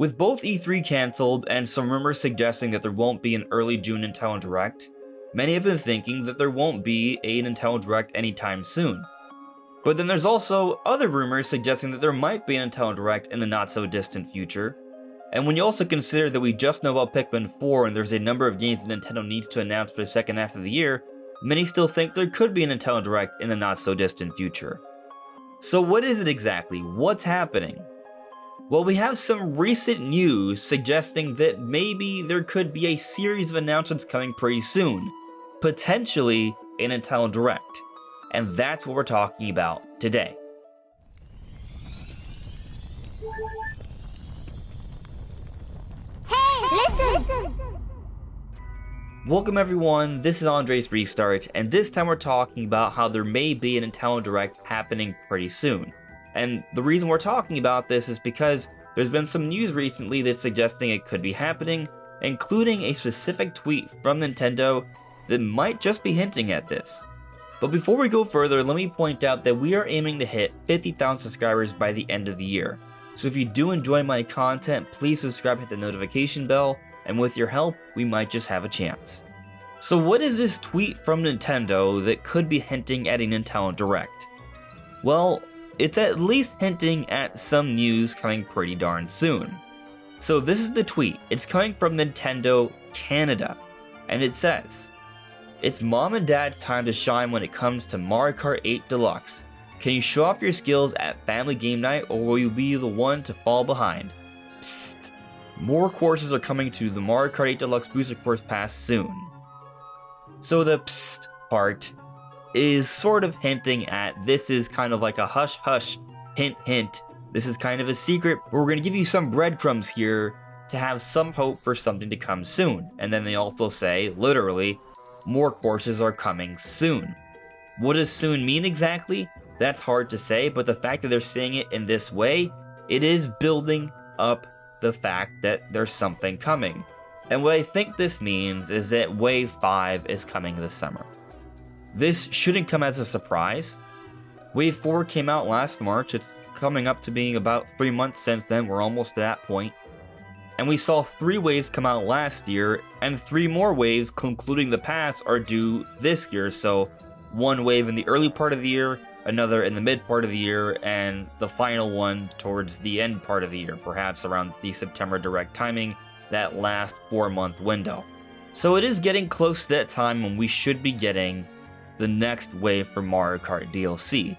With both E3 cancelled and some rumors suggesting that there won't be an early June Nintendo Direct, many have been thinking that there won't be a Nintendo Direct anytime soon. But then there's also other rumors suggesting that there might be a Nintendo Direct in the not so distant future. And when you also consider that we just know about Pikmin 4 and there's a number of games that Nintendo needs to announce for the second half of the year, many still think there could be a Nintendo Direct in the not so distant future. So what is it exactly? What's happening? Well, we have some recent news suggesting that maybe there could be a series of announcements coming pretty soon, potentially a Nintendo Direct. And that's what we're talking about today. Hey, listen! Welcome everyone, this is Andre's Restart, and this time we're talking about how there may be a Nintendo Direct happening pretty soon. And the reason we're talking about this is because there's been some news recently that's suggesting it could be happening, including a specific tweet from Nintendo that might just be hinting at this. But before we go further, let me point out that we are aiming to hit 50,000 subscribers by the end of the year. So if you do enjoy my content, please subscribe, hit the notification bell, and with your help, we might just have a chance. So what is this tweet from Nintendo that could be hinting at a Nintendo Direct? Well, it's at least hinting at some news coming pretty darn soon. So this is the tweet. It's coming from Nintendo Canada, and it says, "It's mom and dad's time to shine when it comes to Mario Kart 8 Deluxe. Can you show off your skills at family game night, or will you be the one to fall behind? Psst. More courses are coming to the Mario Kart 8 Deluxe Booster Course Pass soon." So the psst part is sort of hinting at this is kind of like a hush hush, hint hint. This is kind of a secret, but we're going to give you some breadcrumbs here to have some hope for something to come soon. And then they also say, literally, more courses are coming soon. What does soon mean exactly? That's hard to say, but the fact that they're saying it in this way, it is building up the fact that there's something coming. And what I think this means is that Wave 5 is coming this summer. This shouldn't come as a surprise. Wave 4 came out last March, it's coming up to being about 3 months since then, we're almost to that point. And we saw 3 waves come out last year, and 3 more waves concluding the pass are due this year, so 1 wave in the early part of the year, another in the mid part of the year, and the final one towards the end part of the year, perhaps around the September Direct timing, that last 4-month window. So it is getting close to that time when we should be getting the next wave for Mario Kart DLC.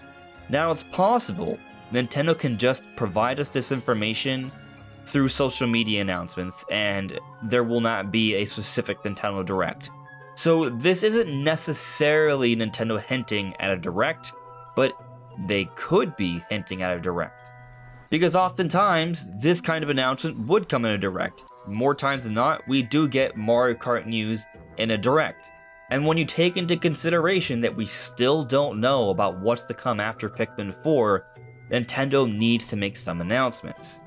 Now it's possible Nintendo can just provide us this information through social media announcements, and there will not be a specific Nintendo Direct. So this isn't necessarily Nintendo hinting at a Direct, but they could be hinting at a Direct. Because oftentimes, this kind of announcement would come in a Direct. More times than not, we do get Mario Kart news in a Direct. And when you take into consideration that we still don't know about what's to come after Pikmin 4, Nintendo needs to make some announcements.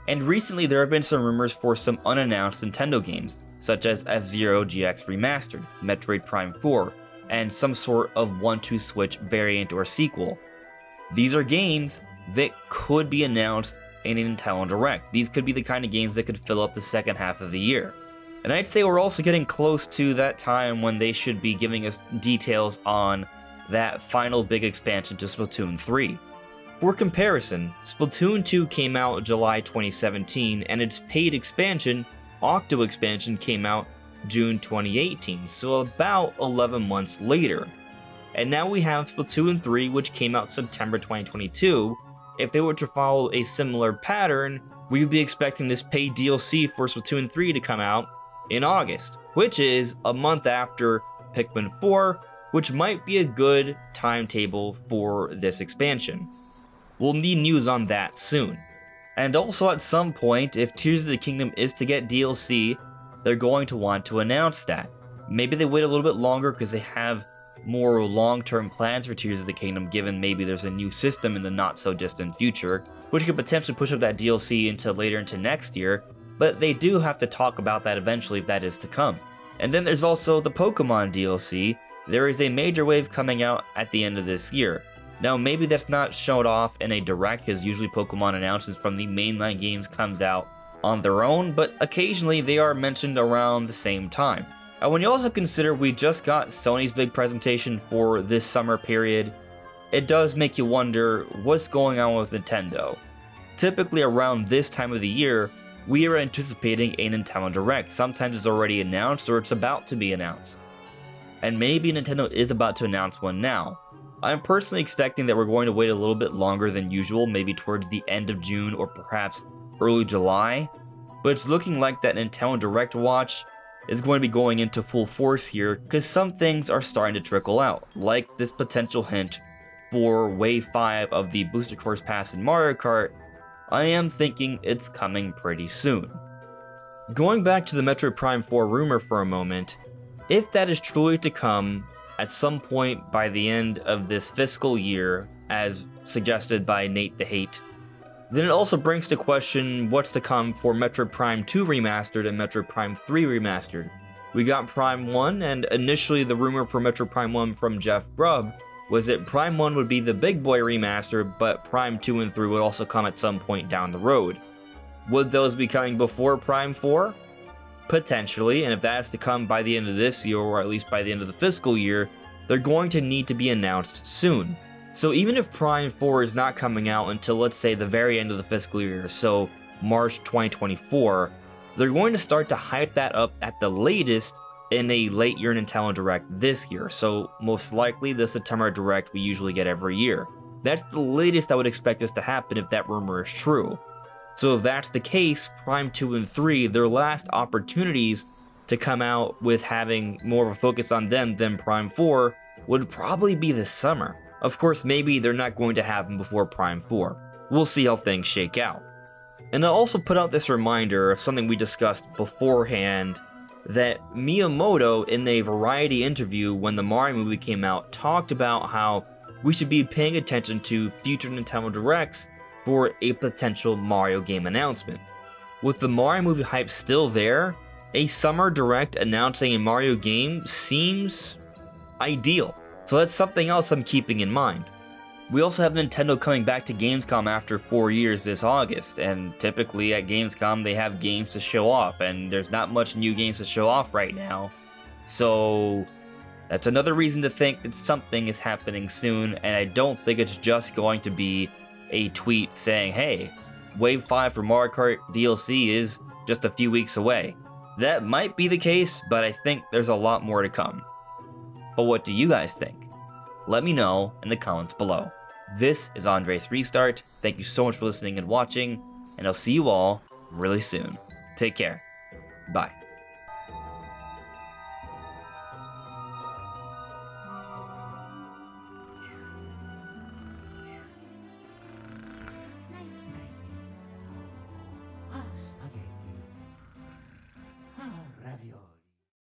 And recently there have been some rumors for some unannounced Nintendo games, such as F-Zero GX Remastered, Metroid Prime 4, and some sort of 1-2-Switch variant or sequel. These are games that could be announced in a Nintendo Direct. These could be the kind of games that could fill up the second half of the year. And I'd say we're also getting close to that time when they should be giving us details on that final big expansion to Splatoon 3. For comparison, Splatoon 2 came out July 2017, and its paid expansion, Octo Expansion, came out June 2018, so about 11 months later. And now we have Splatoon 3, which came out September 2022. If they were to follow a similar pattern, we would be expecting this paid DLC for Splatoon 3 to come out in August, which is a month after Pikmin 4, which might be a good timetable for this expansion. We'll need news on that soon. And also at some point, if Tears of the Kingdom is to get DLC, they're going to want to announce that. Maybe they wait a little bit longer because they have more long-term plans for Tears of the Kingdom, given maybe there's a new system in the not-so-distant future, which could potentially push up that DLC into later into next year, but they do have to talk about that eventually if that is to come. And then there's also the Pokemon DLC. There is a major wave coming out at the end of this year. Now maybe that's not shown off in a Direct, because usually Pokemon announcements from the mainline games comes out on their own, but occasionally they are mentioned around the same time. And when you also consider we just got Sony's big presentation for this summer period, it does make you wonder what's going on with Nintendo. Typically around this time of the year, we are anticipating a Nintendo Direct. Sometimes it's already announced or it's about to be announced. And maybe Nintendo is about to announce one now. I'm personally expecting that we're going to wait a little bit longer than usual, maybe towards the end of June or perhaps early July. But it's looking like that Nintendo Direct watch is going to be going into full force here because some things are starting to trickle out, like this potential hint for Wave 5 of the Booster Course Pass in Mario Kart. I am thinking it's coming pretty soon. Going back to the Metroid Prime 4 rumor for a moment, if that is truly to come at some point by the end of this fiscal year, as suggested by Nate the Hate, then it also brings to question what's to come for Metroid Prime 2 Remastered and Metroid Prime 3 Remastered. We got Prime 1, and initially the rumor for Metroid Prime 1 from Jeff Grubb was that Prime 1 would be the big boy remaster, but Prime 2 and 3 would also come at some point down the road. Would those be coming before Prime 4? Potentially, and if that has to come by the end of this year, or at least by the end of the fiscal year, they're going to need to be announced soon. So even if Prime 4 is not coming out until, let's say, the very end of the fiscal year, so March 2024, they're going to start to hype that up at the latest in a late year Nintendo Direct this year, so most likely the September Direct we usually get every year. That's the latest I would expect this to happen if that rumor is true. So if that's the case, Prime 2 and 3, their last opportunities to come out with having more of a focus on them than Prime 4 would probably be this summer. Of course, maybe they're not going to happen before Prime 4. We'll see how things shake out. And I'll also put out this reminder of something we discussed beforehand, that Miyamoto in a Variety interview when the Mario movie came out talked about how we should be paying attention to future Nintendo Directs for a potential Mario game announcement. With the Mario movie hype still there, a summer Direct announcing a Mario game seems ideal. So that's something else I'm keeping in mind. We also have Nintendo coming back to Gamescom after 4 years this August, and typically at Gamescom they have games to show off, and there's not much new games to show off right now. So that's another reason to think that something is happening soon, and I don't think it's just going to be a tweet saying, hey, Wave 5 for Mario Kart DLC is just a few weeks away. That might be the case, but I think there's a lot more to come. But what do you guys think? Let me know in the comments below. This is Andre's Restart. Thank you so much for listening and watching, and I'll see you all really soon. Take care. Bye.